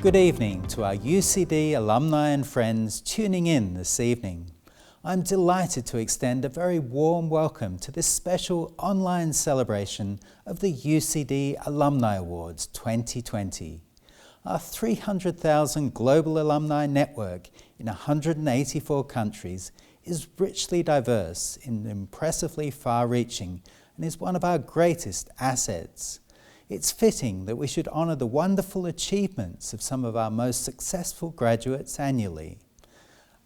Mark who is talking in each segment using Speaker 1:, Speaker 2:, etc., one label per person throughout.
Speaker 1: Good evening to our UCD alumni and friends tuning in this evening. I'm delighted to extend a very warm welcome to this special online celebration of the UCD Alumni Awards 2020. Our 300,000 global alumni network in 184 countries is richly diverse and impressively far-reaching and is one of our greatest assets. It's fitting that we should honour the wonderful achievements of some of our most successful graduates annually.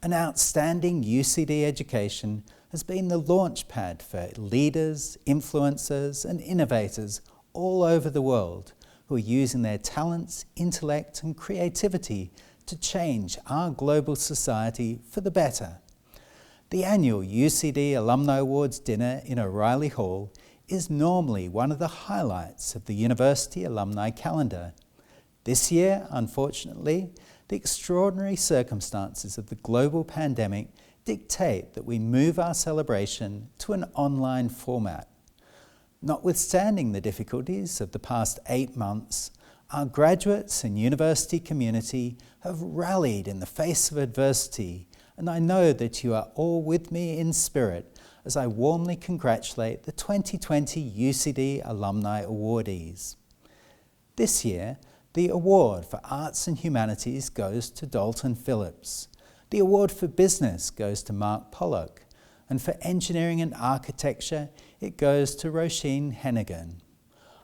Speaker 1: An outstanding UCD education has been the launchpad for leaders, influencers and innovators all over the world who are using their talents, intellect and creativity to change our global society for the better. The annual UCD Alumni Awards dinner in O'Reilly Hall is normally one of the highlights of the university alumni calendar. This year, unfortunately, the extraordinary circumstances of the global pandemic dictate that we move our celebration to an online format. Notwithstanding the difficulties of the past 8 months, our graduates and university community have rallied in the face of adversity, and I know that you are all with me in spirit as I warmly congratulate the 2020 UCD Alumni Awardees. This year, the award for Arts and Humanities goes to Dalton Phillips. The award for Business goes to Mark Pollock. And for Engineering and Architecture, it goes to Roisin Hennigan.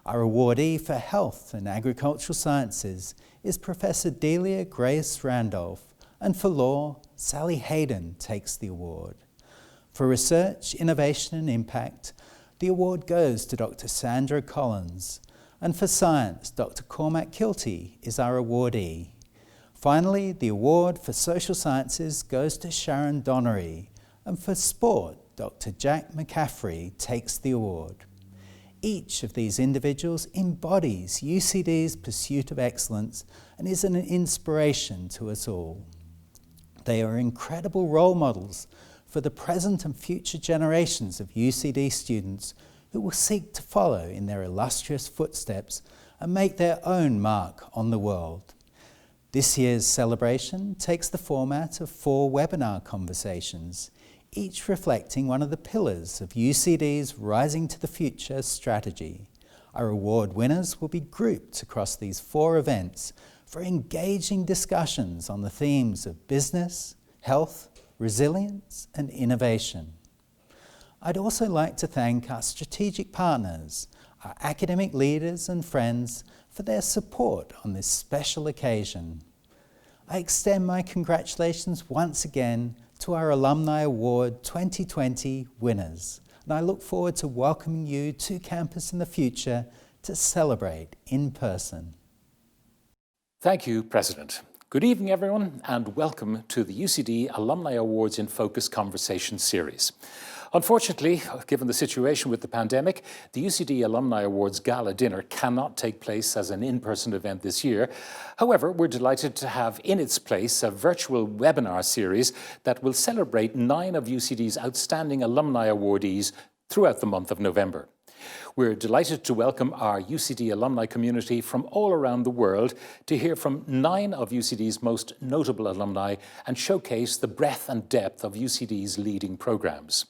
Speaker 1: Our awardee for Health and Agricultural Sciences is Professor Delia Grace Randolph. And for Law, Sally Hayden takes the award. For Research, Innovation and Impact, the award goes to Dr. Sandra Collins. And for Science, Dr. Cormac Kilty is our awardee. Finally, the award for Social Sciences goes to Sharon Donnery. And for Sport, Dr. Jack McCaffrey takes the award. Each of these individuals embodies UCD's pursuit of excellence and is an inspiration to us all. They are incredible role models for the present and future generations of UCD students who will seek to follow in their illustrious footsteps and make their own mark on the world. This year's celebration takes the format of 4 webinar conversations, each reflecting one of the pillars of UCD's Rising to the Future strategy. Our award winners will be grouped across these 4 events for engaging discussions on the themes of business, health, resilience and innovation. I'd also like to thank our strategic partners, our academic leaders and friends for their support on this special occasion. I extend my congratulations once again to our Alumni Award 2020 winners, and I look forward to welcoming you to campus in the future to celebrate in person.
Speaker 2: Thank you, President. Good evening, everyone, and welcome to the UCD Alumni Awards in Focus Conversation series. Unfortunately, given the situation with the pandemic, the UCD Alumni Awards Gala Dinner cannot take place as an in-person event this year. However, we're delighted to have in its place a virtual webinar series that will celebrate 9 of UCD's outstanding alumni awardees throughout the month of November. We're delighted to welcome our UCD alumni community from all around the world to hear from 9 of UCD's most notable alumni and showcase the breadth and depth of UCD's leading programs.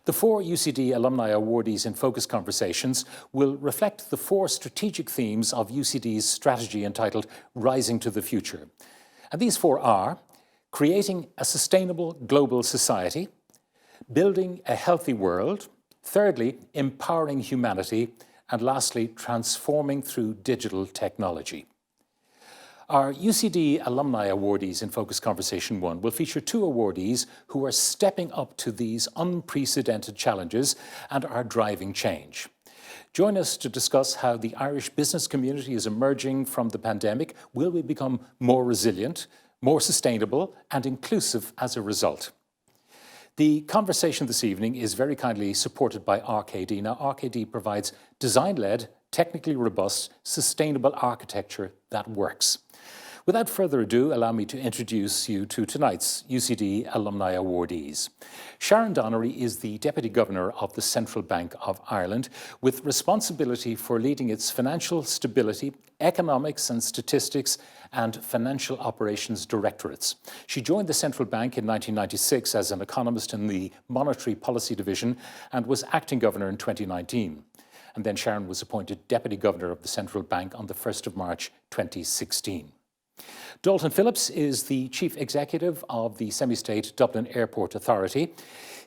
Speaker 2: The 4 UCD Alumni Awardees in Focus Conversations will reflect the 4 strategic themes of UCD's strategy entitled Rising to the Future. And these 4 are creating a sustainable global society, building a healthy world, thirdly, empowering humanity, and lastly, transforming through digital technology. Our UCD Alumni Awardees in Focus Conversation 1 will feature 2 awardees who are stepping up to these unprecedented challenges and are driving change. Join us to discuss how the Irish business community is emerging from the pandemic. Will we become more resilient, more sustainable, and inclusive as a result? The conversation this evening is very kindly supported by RKD. Now, RKD provides design-led, technically robust, sustainable architecture that works. Without further ado, allow me to introduce you to tonight's UCD Alumni Awardees. Sharon Donnery is the Deputy Governor of the Central Bank of Ireland, with responsibility for leading its financial stability, economics and statistics, and financial operations directorates. She joined the central bank in 1996 as an economist in the Monetary Policy Division and was acting governor in 2019. And then Sharon was appointed Deputy Governor of the Central Bank on the 1st of March 2016. Dalton Phillips is the Chief Executive of the semi-state Dublin Airport Authority.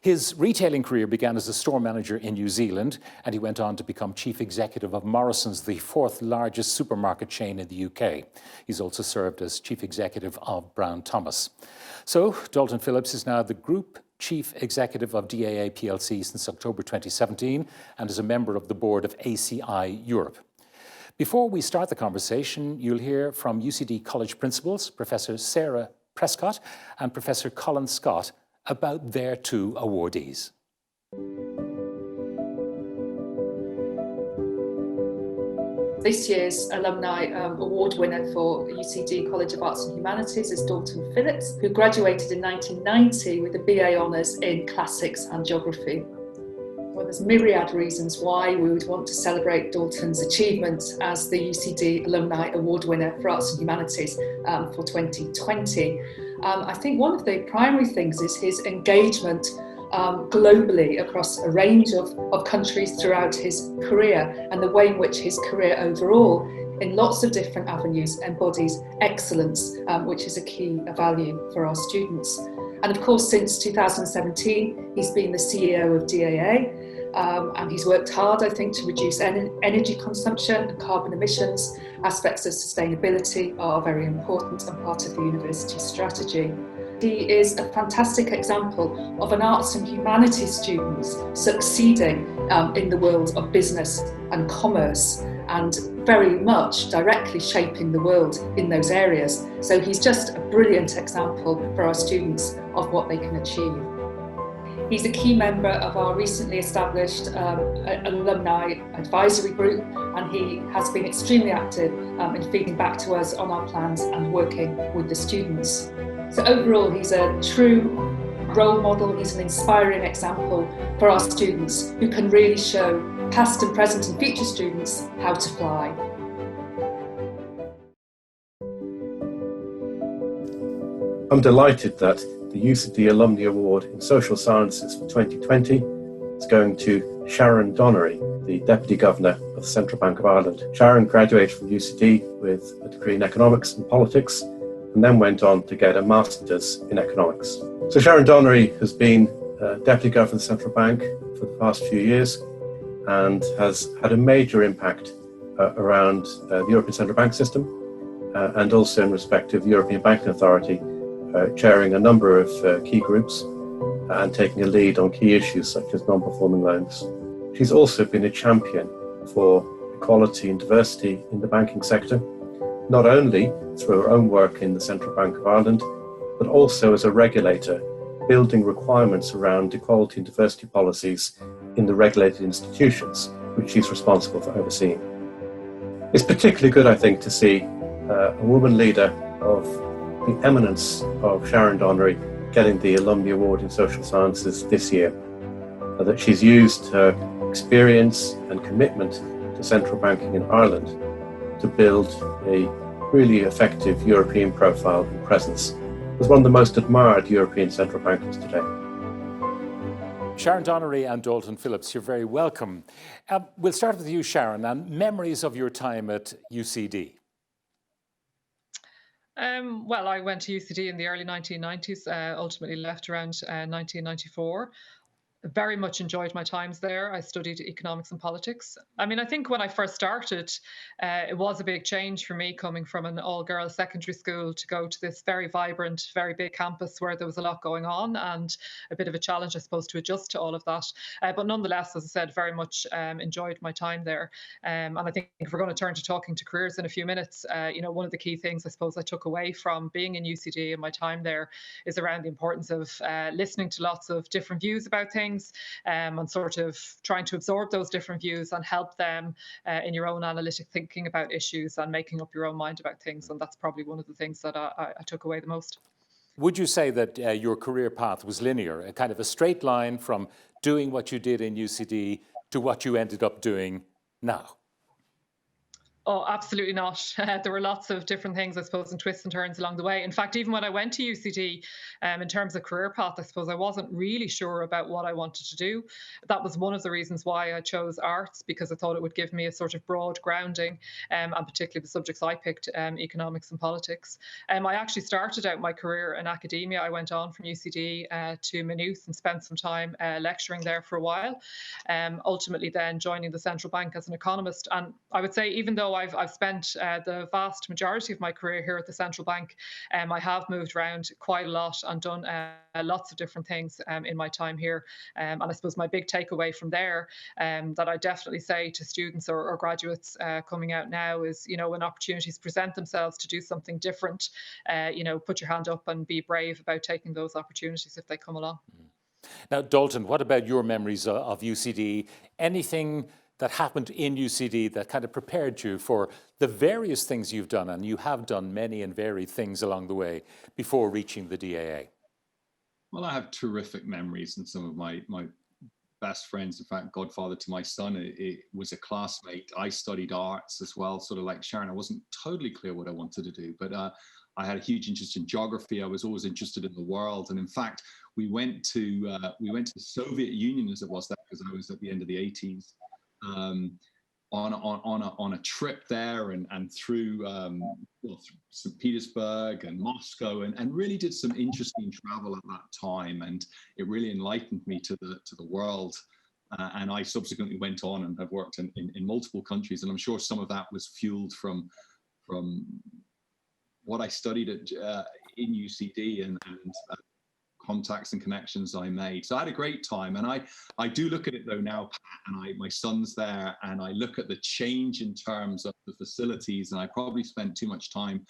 Speaker 2: His retailing career began as a store manager in New Zealand, and he went on to become Chief Executive of Morrison's, the fourth largest supermarket chain in the UK. He's also served as Chief Executive of Brown Thomas. So Dalton Phillips is now the Group Chief Executive of DAA plc since October 2017 and is a member of the board of ACI Europe. Before we start the conversation, you'll hear from UCD College principals, Professor Sarah Prescott and Professor Colin Scott, about their two awardees.
Speaker 3: This year's Alumni Award winner for UCD College of Arts and Humanities is Dalton Phillips, who graduated in 1990 with a BA Honours in Classics and Geography. Well, there's myriad reasons why we would want to celebrate Dalton's achievement as the UCD Alumni Award winner for Arts and Humanities for 2020. I think one of the primary things is his engagement globally across a range of countries throughout his career, and the way in which his career overall in lots of different avenues embodies excellence, which is a key value for our students. And of course, since 2017, he's been the CEO of DAA, and he's worked hard, I think, to reduce energy consumption and carbon emissions. Aspects of sustainability are very important and part of the university strategy. He is a fantastic example of an arts and humanities student succeeding in the world of business and commerce, and very much directly shaping the world in those areas. So he's just a brilliant example for our students of what they can achieve. He's a key member of our recently established alumni advisory group, and he has been extremely active in feeding back to us on our plans and working with the students. So overall, he's a true role model. He's an inspiring example for our students who can really show past and present and future students how to fly.
Speaker 4: I'm delighted that the UCD Alumni Award in Social Sciences for 2020 is going to Sharon Donnery, the Deputy Governor of the Central Bank of Ireland. Sharon graduated from UCD with a degree in economics and politics, and then went on to get a master's in economics. So Sharon Donnery has been Deputy Governor of the Central Bank for the past few years and has had a major impact around the European Central Bank system and also in respect of the European Banking Authority, chairing a number of key groups and taking a lead on key issues such as non-performing loans. She's also been a champion for equality and diversity in the banking sector, not only through her own work in the Central Bank of Ireland, but also as a regulator, building requirements around equality and diversity policies in the regulated institutions, which she's responsible for overseeing. It's particularly good, I think, to see a woman leader of the eminence of Sharon Donnery getting the Alumni Award in Social Sciences this year, that she's used her experience and commitment to central banking in Ireland to build a really effective European profile and presence as one of the most admired European central bankers today.
Speaker 2: Sharon Donnery and Dalton Phillips, you're very welcome. We'll start with you, Sharon, and memories of your time at UCD.
Speaker 5: Well, I went to UCD in the early 1990s, ultimately left around 1994. Very much enjoyed my times there. I studied economics and politics. I mean, I think when I first started, it was a big change for me coming from an all-girls secondary school to go to this very vibrant, very big campus where there was a lot going on and a bit of a challenge, I suppose, to adjust to all of that. But nonetheless, as I said, very much enjoyed my time there. And I think if we're going to turn to talking to careers in a few minutes, one of the key things I suppose I took away from being in UCD and my time there is around the importance of listening to lots of different views about things, things, and sort of trying to absorb those different views and help them in your own analytic thinking about issues and making up your own mind about things. And that's probably one of the things that I took away the most.
Speaker 2: Would you say that your career path was linear, a kind of a straight line from doing what you did in UCD to what you ended up doing now?
Speaker 5: Oh, absolutely not. There were lots of different things, I suppose, and twists and turns along the way. In fact, even when I went to UCD, in terms of career path, I suppose I wasn't really sure about what I wanted to do. That was one of the reasons why I chose arts, because I thought it would give me a sort of broad grounding, and particularly the subjects I picked, economics and politics. I actually started out my career in academia. I went on from UCD to Maynooth and spent some time lecturing there for a while, ultimately then joining the central bank as an economist. And I would say, even though I've spent the vast majority of my career here at the central bank, I have moved around quite a lot and done lots of different things in my time here. And I suppose my big takeaway from there, that I definitely say to students or graduates coming out now is, when opportunities present themselves to do something different, put your hand up and be brave about taking those opportunities if they come along.
Speaker 2: Now, Dalton, what about your memories of UCD? Anything that happened in UCD that kind of prepared you for the various things you've done, and you have done many and varied things along the way before reaching the DAA?
Speaker 6: Well, I have terrific memories, and some of my best friends, in fact, godfather to my son, it was a classmate. I studied arts as well, sort of like Sharon. I wasn't totally clear what I wanted to do, but I had a huge interest in geography. I was always interested in the world, and in fact, we went to the Soviet Union, as it was that, because I was at the end of the 80s. On a trip there and through St. Petersburg and Moscow, and really did some interesting travel at that time, and it really enlightened me to the world. And I subsequently went on and have worked in multiple countries, and I'm sure some of that was fueled from what I studied in UCD and contacts and connections I made. So I had a great time, and I do look at it though now, Pat, and my son's there, and I look at the change in terms of the facilities, and I probably spent too much time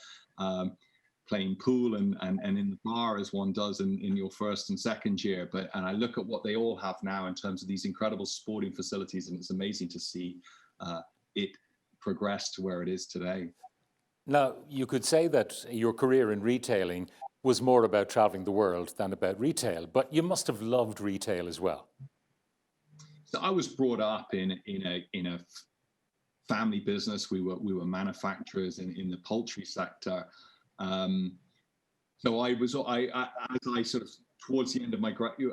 Speaker 6: playing pool and in the bar, as one does in your first and second year. And I look at what they all have now in terms of these incredible sporting facilities, and it's amazing to see it progress to where it is today.
Speaker 2: Now, you could say that your career in retailing was more about traveling the world than about retail, but you must have loved retail as well.
Speaker 6: So I was brought up in a family business. We were manufacturers in the poultry sector. So as I sort of towards the end of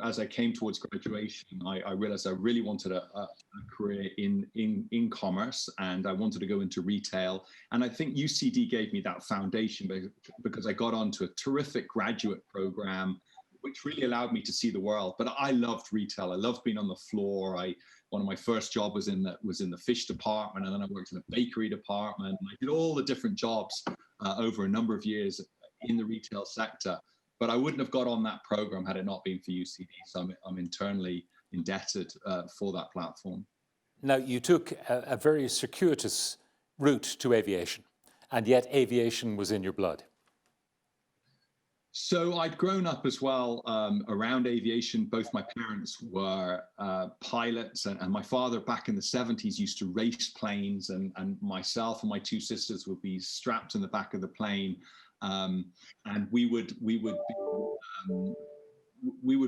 Speaker 6: as I came towards graduation, I realized I really wanted a career in commerce, and I wanted to go into retail. And I think UCD gave me that foundation because I got onto a terrific graduate program, which really allowed me to see the world. But I loved retail. I loved being on the floor. One of my first jobs was in the fish department, and then I worked in the bakery department. And I did all the different jobs over a number of years in the retail sector. But I wouldn't have got on that program had it not been for UCD. So I'm internally indebted for that platform.
Speaker 2: Now, you took a very circuitous route to aviation, and yet aviation was in your blood.
Speaker 6: So I'd grown up as well around aviation. Both my parents were pilots, and my father back in the 70s used to race planes, and myself and my two sisters would be strapped in the back of the plane. And we would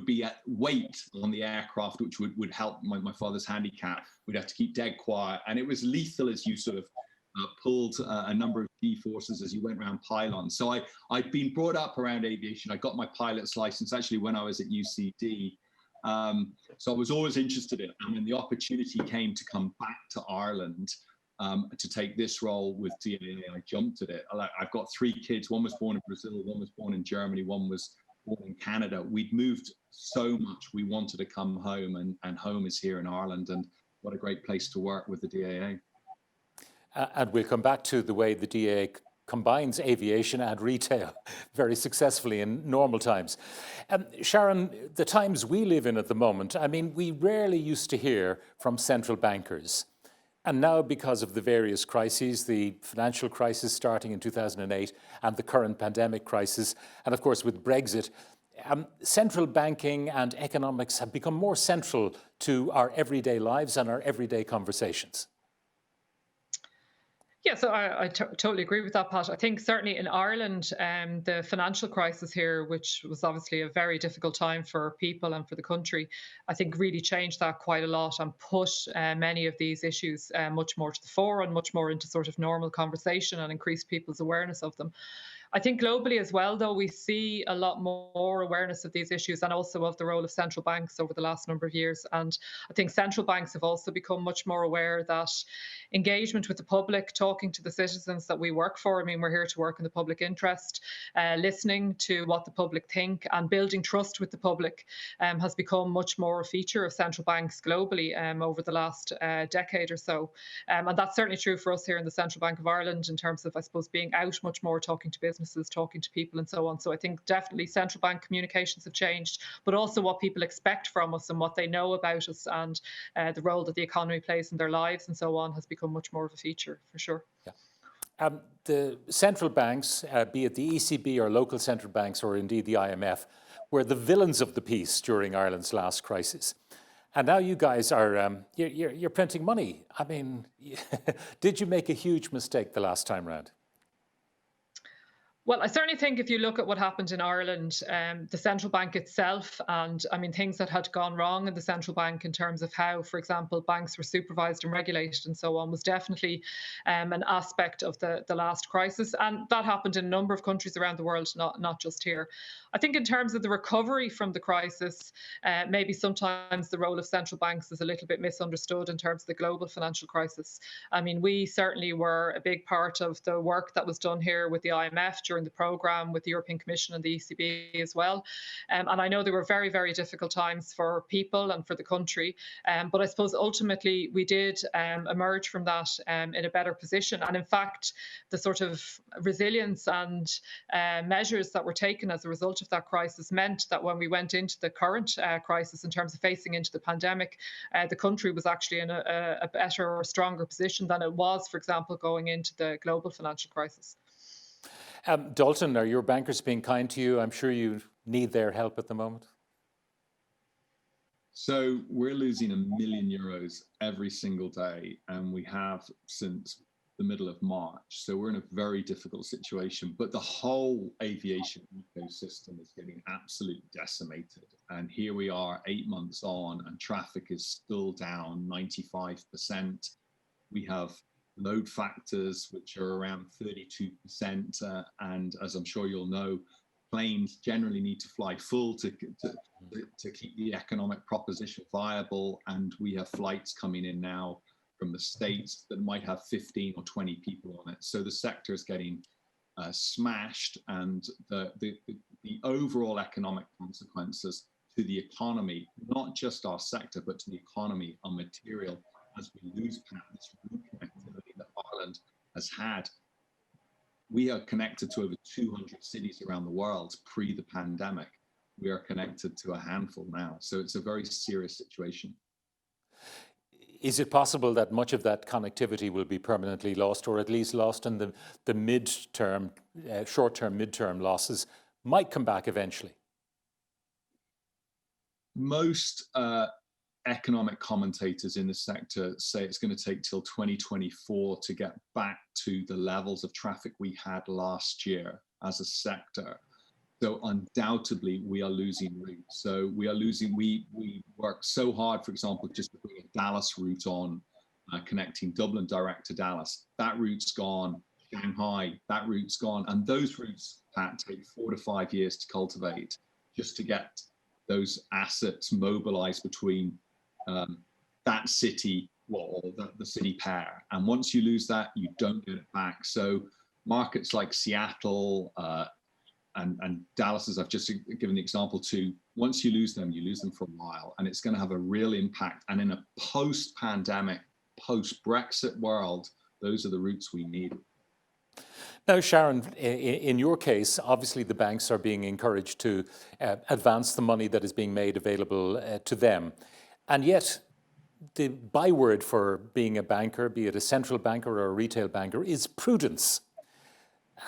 Speaker 6: be at weight on the aircraft, which would help my father's handicap. We'd have to keep dead quiet, and it was lethal as you sort of pulled a number of G-forces as you went around pylons. So I'd been brought up around aviation. I got my pilot's license actually when I was at UCD. So I was always interested in it. And when the opportunity came to come back to Ireland, to take this role with DAA, I jumped at it. I've got 3 kids. One was born in Brazil, one was born in Germany, one was born in Canada. We'd moved so much. We wanted to come home, and home is here in Ireland. And what a great place to work with the DAA.
Speaker 2: And we'll come back to the way the DAA combines aviation and retail very successfully in normal times. Sharon, the times we live in at the moment, I mean, we rarely used to hear from central bankers. And now, because of the various crises, the financial crisis starting in 2008 and the current pandemic crisis, and of course with Brexit, central banking and economics have become more central to our everyday lives and our everyday conversations.
Speaker 5: Yeah, so I totally agree with that, Pat. I think certainly in Ireland, the financial crisis here, which was obviously a very difficult time for people and for the country, I think really changed that quite a lot and put many of these issues much more to the fore and much more into sort of normal conversation and increased people's awareness of them. I think globally as well, though, we see a lot more awareness of these issues and also of the role of central banks over the last number of years. And I think central banks have also become much more aware that engagement with the public, talking to the citizens that we work for, I mean, we're here to work in the public interest, listening to what the public think and building trust with the public has become much more a feature of central banks globally over the last decade or so. And that's certainly true for us here in the Central Bank of Ireland in terms of, I suppose, being out much more, talking to businesses, talking to people and so on. So I think definitely central bank communications have changed, but also what people expect from us and what they know about us and the role that the economy plays in their lives and so on has become much more of a feature for sure.
Speaker 2: Yeah. The central banks, be it the ECB or local central banks or indeed the IMF, were the villains of the piece during Ireland's last crisis. And now you guys are, you're printing money. I mean, did you make a huge mistake the last time round?
Speaker 5: Well, I certainly think if you look at what happened in Ireland, the central bank itself, and I mean, things that had gone wrong in the central bank in terms of how, for example, banks were supervised and regulated and so on, was definitely an aspect of the last crisis. And that happened in a number of countries around the world, not just here. I think in terms of the recovery from the crisis, maybe sometimes the role of central banks is a little bit misunderstood in terms of the global financial crisis. I mean, we certainly were a big part of the work that was done here with the IMF during the programme, with the European Commission and the ECB as well. And I know there were very, very difficult times for people and for the country. But I suppose ultimately we did emerge from that in a better position. And in fact, the sort of resilience and measures that were taken as a result of that crisis meant that when we went into the current crisis in terms of facing into the pandemic, the country was actually in a better or stronger position than it was, for example, going into the global financial crisis.
Speaker 2: Dalton, are your bankers being kind to you? I'm sure you need their help at the moment.
Speaker 6: So we're losing €1 million every single day, and we have since the middle of March. So we're in a very difficult situation, but the whole aviation ecosystem is getting absolutely decimated. And here we are 8 months on, and traffic is still down 95%. We have load factors which are around 32%, and as I'm sure you'll know, planes generally need to fly full to keep the economic proposition viable, and we have flights coming in now from the States that might have 15 or 20 people on it. So the sector is getting smashed, and the overall economic consequences to the economy, not just our sector, but to the economy, are material as we lose this route connectivity that Ireland has had. We are connected to over 200 cities around the world pre the pandemic. We are connected to a handful now. So it's a very serious situation.
Speaker 2: Is it possible that much of that connectivity will be permanently lost, or at least lost, and the mid-term, short-term, mid-term losses might come back eventually?
Speaker 6: Most economic commentators in the sector say it's going to take till 2024 to get back to the levels of traffic we had last year as a sector. So undoubtedly we are losing routes. So we are losing, we work so hard, for example, just to bring a Dallas route on, connecting Dublin direct to Dallas. That route's gone. Shanghai, that route's gone. And those routes, Pat, take 4 to 5 years to cultivate just to get those assets mobilized between that city, or the city pair. And once you lose that, you don't get it back. So markets like Seattle and Dallas, as I've just given the example to, once you lose them for a while, and it's going to have a real impact. And in a post-pandemic, post-Brexit world, those are the routes we need.
Speaker 2: Now, Sharon, in your case, obviously the banks are being encouraged to advance the money that is being made available to them. And yet, the byword for being a banker, be it a central banker or a retail banker, is prudence.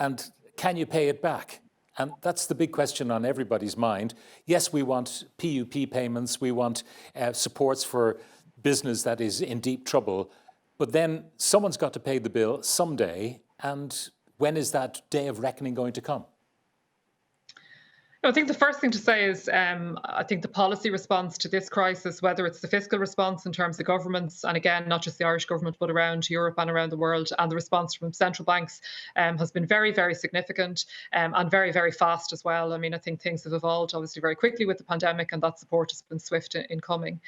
Speaker 2: And can you pay it back? And that's the big question on everybody's mind. Yes, we want PUP payments, we want supports for business that is in deep trouble, but then someone's got to pay the bill someday, and when is that day of reckoning going to come?
Speaker 5: I think the first thing to say is I think the policy response to this crisis, whether it's the fiscal response in terms of governments, and again, not just the Irish government, but around Europe and around the world, and the response from central banks has been very, very significant and very, very fast as well. I mean, I think things have evolved obviously very quickly with the pandemic, and that support has been swift in coming.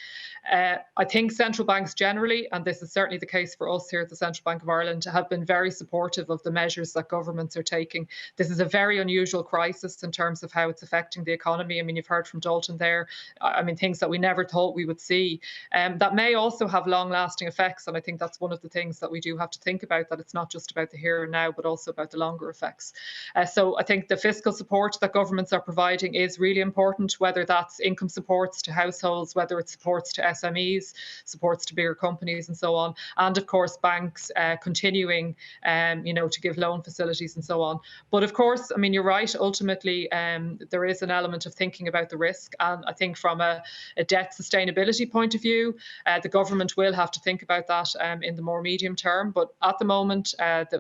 Speaker 5: I think central banks generally, and this is certainly the case for us here at the Central Bank of Ireland, have been very supportive of the measures that governments are taking. This is a very unusual crisis in terms of how it's affecting the economy. I mean, you've heard from Dalton there. I mean, things that we never thought we would see. That may also have long-lasting effects, and I think that's one of the things that we do have to think about, that it's not just about the here and now, but also about the longer effects. So I think the fiscal support that governments are providing is really important, whether that's income supports to households, whether it's supports to SMEs, supports to bigger companies and so on. And of course, banks continuing, to give loan facilities and so on. But of course, I mean, you're right, ultimately, there is an element of thinking about the risk. And I think from a debt sustainability point of view, the government will have to think about that in the more medium term. But at the moment,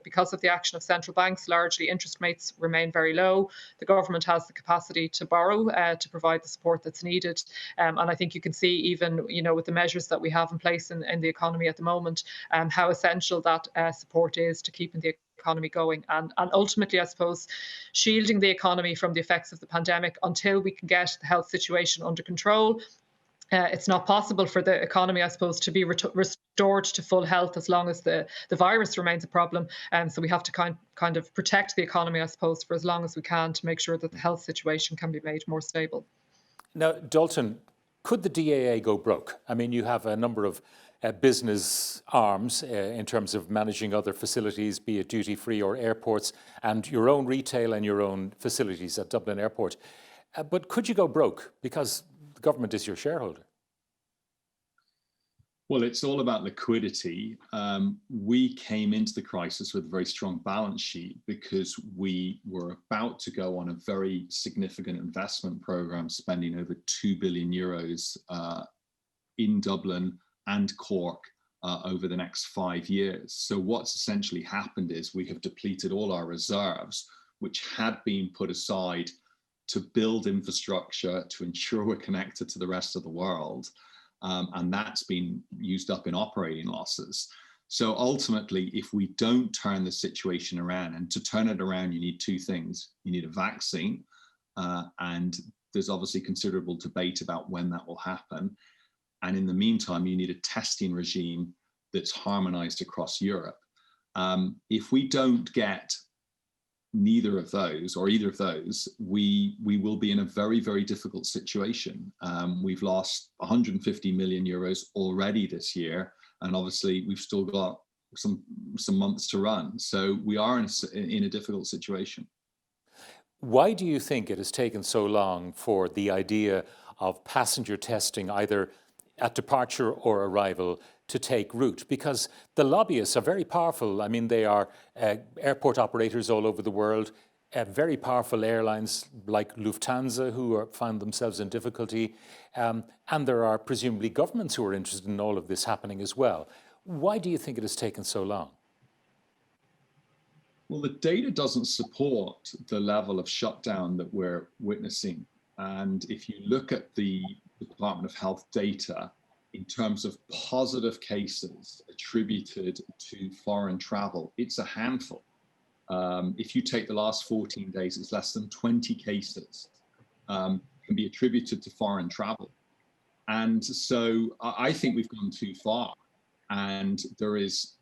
Speaker 5: because of the action of central banks, largely interest rates remain very low. The government has the capacity to borrow to provide the support that's needed. And I think you can see even, with the measures that we have in place in the economy at the moment, how essential that support is to keeping the economy going and ultimately, I suppose, shielding the economy from the effects of the pandemic until we can get the health situation under control. It's not possible for the economy, I suppose, to be restored to full health as long as the virus remains a problem. So we have to kind of protect the economy, I suppose, for as long as we can to make sure that the health situation can be made more stable.
Speaker 2: Now, Dalton, could the DAA go broke? I mean, you have a number of business arms in terms of managing other facilities, be it duty-free or airports, and your own retail and your own facilities at Dublin Airport. But could you go broke? Because the government is your shareholder.
Speaker 6: Well, it's all about liquidity. We came into the crisis with a very strong balance sheet because we were about to go on a very significant investment program, spending over 2 billion euros in Dublin and Cork over the next 5 years. So what's essentially happened is we have depleted all our reserves, which had been put aside to build infrastructure to ensure we're connected to the rest of the world. And that's been used up in operating losses. So ultimately, if we don't turn the situation around, and to turn it around, you need two things. You need a vaccine, and there's obviously considerable debate about when that will happen. And in the meantime, you need a testing regime that's harmonized across Europe. If we don't get neither of those or either of those, we will be in a very, very difficult situation. We've lost 150 million euros already this year, and obviously we've still got some months to run. So we are in a difficult situation.
Speaker 2: Why do you think it has taken so long for the idea of passenger testing, either at departure or arrival, to take root? Because the lobbyists are very powerful. I mean, they are airport operators all over the world, very powerful airlines like Lufthansa who found themselves in difficulty. And there are presumably governments who are interested in all of this happening as well. Why do you think it has taken so long?
Speaker 6: Well, the data doesn't support the level of shutdown that we're witnessing. And if you look at the Department of Health data, in terms of positive cases attributed to foreign travel, it's a handful. If you take the last 14 days, it's less than 20 cases can be attributed to foreign travel. And so I think we've gone too far. And there is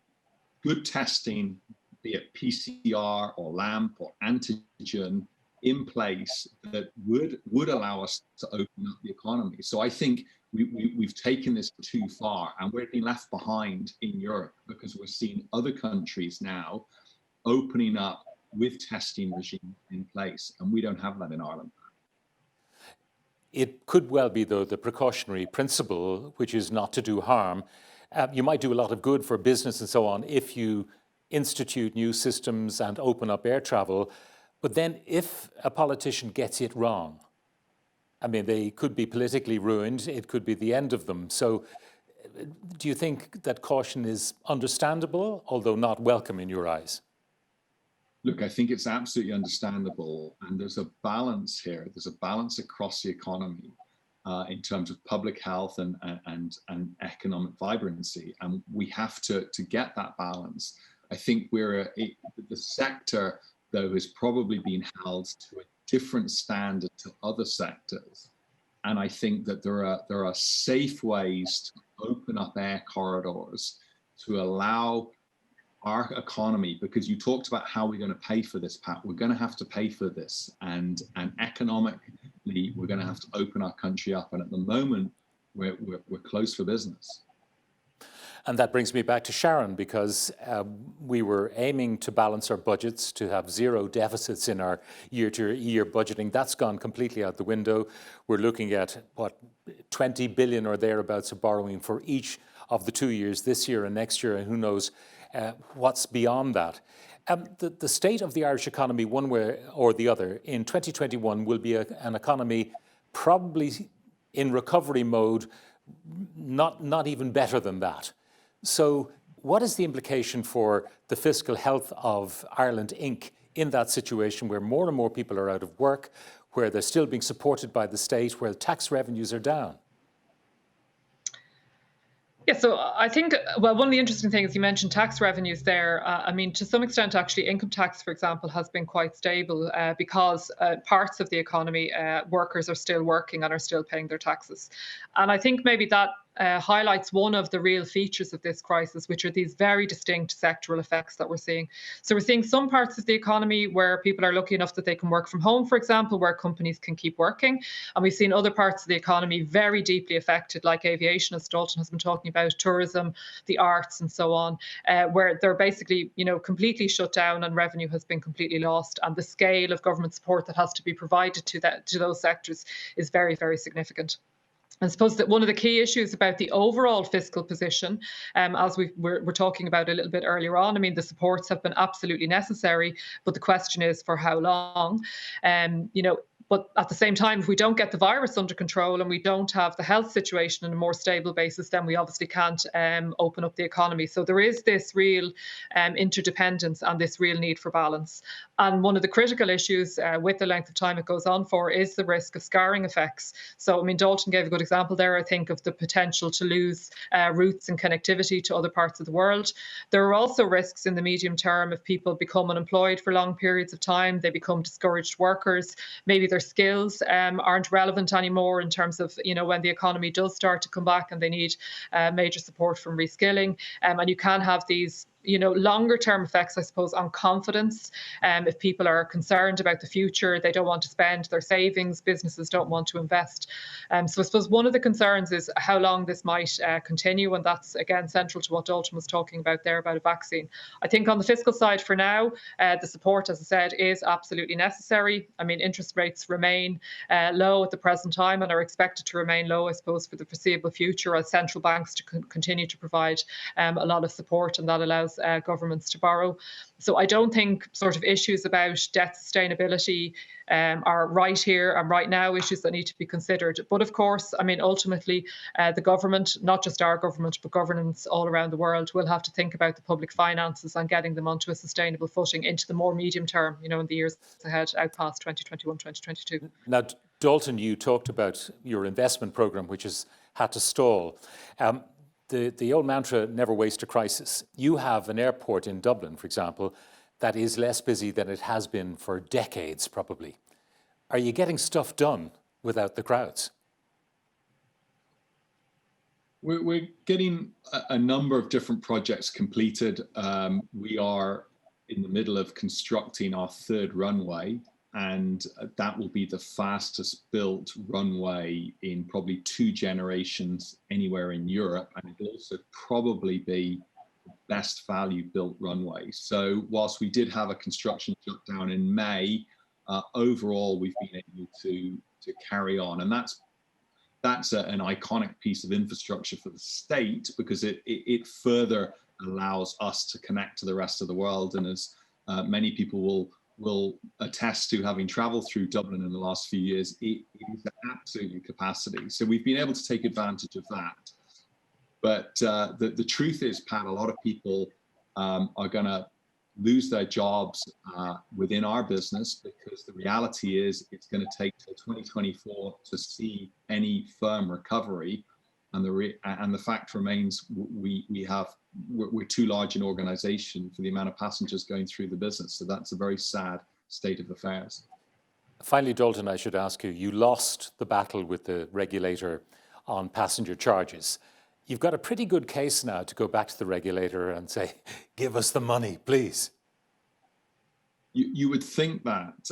Speaker 6: good testing, be it PCR or LAMP or antigen, in place that would allow us to open up the economy. So I think we've taken this too far, and we're being left behind in Europe because we're seeing other countries now opening up with testing regimes in place, and we don't have that in Ireland.
Speaker 2: It could well be, though, the precautionary principle, which is not to do harm. You might do a lot of good for business and so on if you institute new systems and open up air travel. But then if a politician gets it wrong, I mean, they could be politically ruined, it could be the end of them. So do you think that caution is understandable, although not welcome in your eyes?
Speaker 6: Look, I think it's absolutely understandable. And there's a balance here. There's a balance across the economy in terms of public health and economic vibrancy. And we have to get that balance. I think the sector, though, has probably been held to a different standard to other sectors. And I think that there are safe ways to open up air corridors to allow our economy, because you talked about how we're going to pay for this, Pat. We're going to have to pay for this, and economically, we're going to have to open our country up. And at the moment, we're closed for business.
Speaker 2: And that brings me back to Sharon, because we were aiming to balance our budgets, to have zero deficits in our year-to-year budgeting. That's gone completely out the window. We're looking at, 20 billion or thereabouts of borrowing for each of the 2 years, this year and next year, and who knows what's beyond that. The state of the Irish economy, one way or the other, in 2021 will be an economy probably in recovery mode, not even better than that. So what is the implication for the fiscal health of Ireland Inc. in that situation where more and more people are out of work, where they're still being supported by the state, where tax revenues are down?
Speaker 5: Yeah, so I think, well, one of the interesting things, you mentioned tax revenues there. I mean, to some extent, actually, income tax, for example, has been quite stable because parts of the economy, workers are still working and are still paying their taxes. And I think maybe that highlights one of the real features of this crisis, which are these very distinct sectoral effects that we're seeing. So we're seeing some parts of the economy where people are lucky enough that they can work from home, for example, where companies can keep working. And we've seen other parts of the economy very deeply affected, like aviation, as Dalton has been talking about, tourism, the arts, and so on, where they're basically, completely shut down and revenue has been completely lost. And the scale of government support that has to be provided to those sectors is very, very significant. I suppose that one of the key issues about the overall fiscal position, as we're talking about a little bit earlier on, I mean, the supports have been absolutely necessary, but the question is for how long? But at the same time, if we don't get the virus under control and we don't have the health situation on a more stable basis, then we obviously can't open up the economy. So there is this real interdependence and this real need for balance. And one of the critical issues with the length of time it goes on for is the risk of scarring effects. So, I mean, Dalton gave a good example there, I think, of the potential to lose routes and connectivity to other parts of the world. There are also risks in the medium term if people become unemployed for long periods of time, they become discouraged workers, maybe their skills aren't relevant anymore in terms of, when the economy does start to come back and they need major support from reskilling. And you can have these longer term effects, I suppose, on confidence. If people are concerned about the future, they don't want to spend their savings, businesses don't want to invest. So I suppose one of the concerns is how long this might continue. And that's, again, central to what Dalton was talking about there about a vaccine. I think on the fiscal side for now, the support, as I said, is absolutely necessary. I mean, interest rates remain low at the present time and are expected to remain low, I suppose, for the foreseeable future as central banks to continue to provide a lot of support, and that allows governments to borrow. So I don't think sort of issues about debt sustainability are right here and right now issues that need to be considered. But of course, I mean, ultimately, the government, not just our government, but governments all around the world, will have to think about the public finances and getting them onto a sustainable footing into the more medium term, in the years ahead, out past 2021, 2022.
Speaker 2: Now, Dalton, you talked about your investment programme, which has had to stall. The old mantra, never waste a crisis. You have an airport in Dublin, for example, that is less busy than it has been for decades, probably. Are you getting stuff done without the crowds?
Speaker 6: We're getting a number of different projects completed. We are in the middle of constructing our third runway, and that will be the fastest built runway in probably 2 generations anywhere in Europe, and it'll also probably be the best value built runway. So whilst we did have a construction shutdown in May, overall we've been able to carry on, and that's an iconic piece of infrastructure for the state because it further allows us to connect to the rest of the world, and as many people will will attest to, having traveled through Dublin in the last few years. It is absolutely capacity. So we've been able to take advantage of that. But the truth is, Pat, a lot of people are going to lose their jobs within our business, because the reality is it's going to take till 2024 to see any firm recovery. And the fact remains, we're too large an organization for the amount of passengers going through the business. So that's a very sad state of affairs.
Speaker 2: Finally, Dalton, I should ask you, you lost the battle with the regulator on passenger charges. You've got a pretty good case now to go back to the regulator and say, give us the money, please.
Speaker 6: You would think that,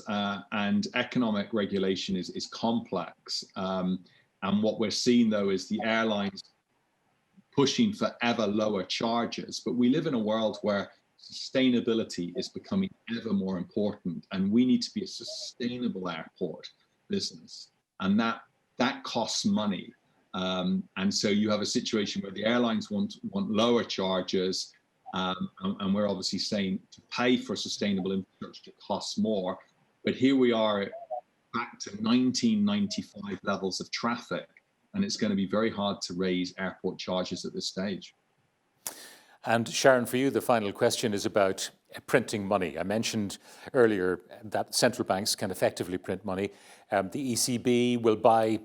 Speaker 6: and economic regulation is complex. And what we're seeing, though, is the airlines pushing for ever lower charges. But we live in a world where sustainability is becoming ever more important, and we need to be a sustainable airport business, and that costs money. And so you have a situation where the airlines want lower charges, and we're obviously saying to pay for sustainable infrastructure costs more. But here we are back to 1995 levels of traffic, and it's going to be very hard to raise airport charges at this stage.
Speaker 2: And Sharon, for you, the final question is about printing money. I mentioned earlier that central banks can effectively print money. The ECB will buy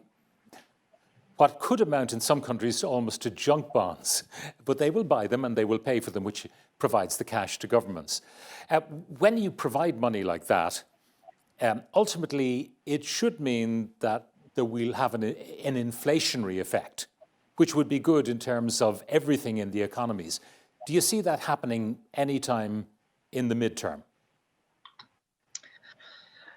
Speaker 2: what could amount in some countries almost to junk bonds, but they will buy them and they will pay for them, which provides the cash to governments. When you provide money like that, ultimately it should mean that there will have an inflationary effect, which would be good in terms of everything in the economies. Do you see that happening anytime in the midterm?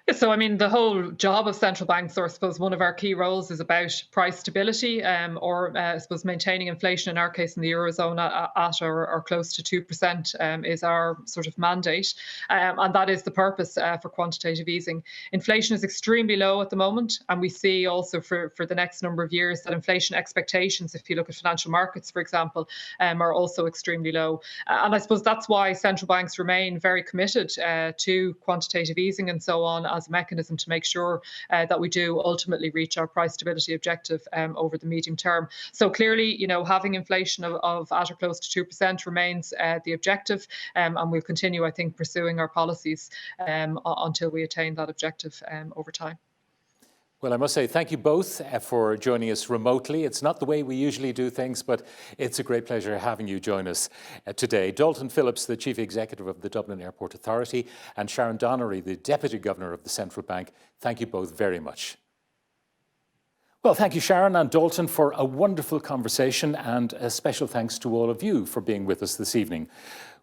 Speaker 5: Yeah, so I mean, the whole job of central banks, or I suppose one of our key roles, is about price stability, or I suppose maintaining inflation, in our case in the Eurozone, at or close to 2% is our sort of mandate. And that is the purpose for quantitative easing. Inflation is extremely low at the moment, and we see also for the next number of years that inflation expectations, if you look at financial markets, for example, are also extremely low. And I suppose that's why central banks remain very committed to quantitative easing and so on, as a mechanism to make sure that we do ultimately reach our price stability objective over the medium term. So clearly, you know, having inflation of at or close to 2% remains the objective, and we'll continue, I think, pursuing our policies until we attain that objective over time.
Speaker 2: Well, I must say thank you both for joining us remotely. It's not the way we usually do things, but it's a great pleasure having you join us today. Dalton Phillips, the Chief Executive of the Dublin Airport Authority, and Sharon Donnery, the Deputy Governor of the Central Bank. Thank you both very much. Well, thank you, Sharon and Dalton, for a wonderful conversation, and a special thanks to all of you for being with us this evening.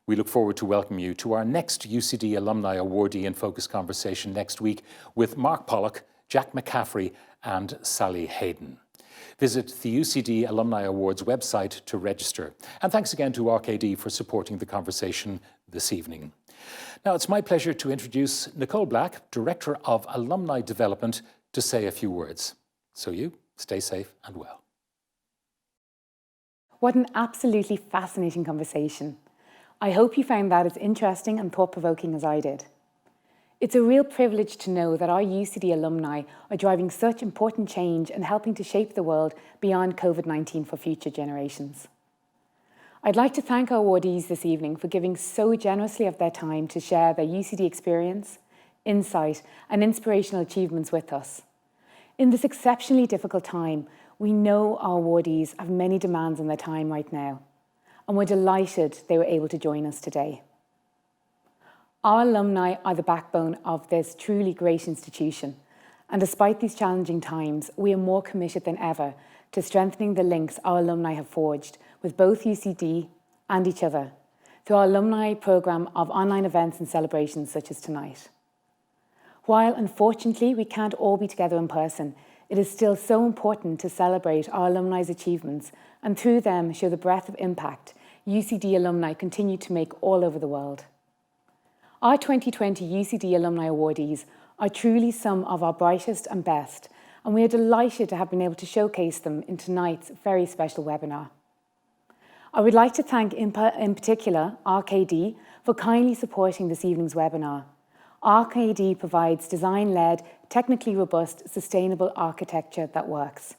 Speaker 2: We look forward to welcoming you to our next UCD Alumni Awardee in Focus conversation next week with Mark Pollock, Jack McCaffrey and Sally Hayden. Visit the UCD Alumni Awards website to register. And thanks again to RKD for supporting the conversation this evening. Now it's my pleasure to introduce Nicole Black, Director of Alumni Development, to say a few words. So you stay safe and well.
Speaker 7: What an absolutely fascinating conversation. I hope you found that as interesting and thought-provoking as I did. It's a real privilege to know that our UCD alumni are driving such important change and helping to shape the world beyond COVID-19 for future generations. I'd like to thank our awardees this evening for giving so generously of their time to share their UCD experience, insight, and inspirational achievements with us. In this exceptionally difficult time, we know our awardees have many demands on their time right now, and we're delighted they were able to join us today. Our alumni are the backbone of this truly great institution, and despite these challenging times, we are more committed than ever to strengthening the links our alumni have forged with both UCD and each other through our alumni programme of online events and celebrations such as tonight. While unfortunately we can't all be together in person, it is still so important to celebrate our alumni's achievements and through them show the breadth of impact UCD alumni continue to make all over the world. Our 2020 UCD Alumni Awardees are truly some of our brightest and best, and we are delighted to have been able to showcase them in tonight's very special webinar. I would like to thank in particular RKD for kindly supporting this evening's webinar. ArcAD provides design-led, technically robust, sustainable architecture that works.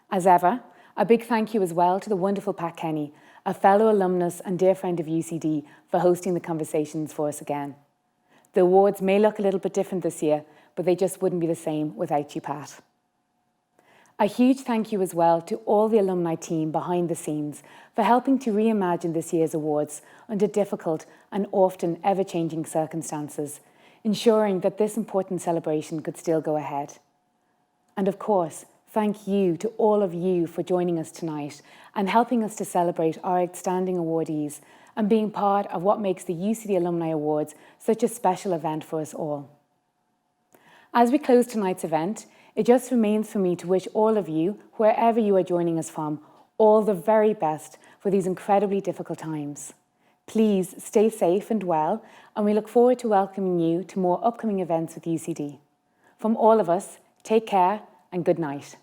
Speaker 7: As ever, a big thank you as well to the wonderful Pat Kenny, a fellow alumnus and dear friend of UCD, for hosting the conversations for us again. The awards may look a little bit different this year, but they just wouldn't be the same without you, Pat. A huge thank you as well to all the alumni team behind the scenes for helping to reimagine this year's awards under difficult and often ever-changing circumstances, ensuring that this important celebration could still go ahead. And of course, thank you to all of you for joining us tonight and helping us to celebrate our outstanding awardees and being part of what makes the UCD Alumni Awards such a special event for us all. As we close tonight's event, it just remains for me to wish all of you, wherever you are joining us from, all the very best for these incredibly difficult times. Please stay safe and well, and we look forward to welcoming you to more upcoming events with UCD. From all of us, take care and good night.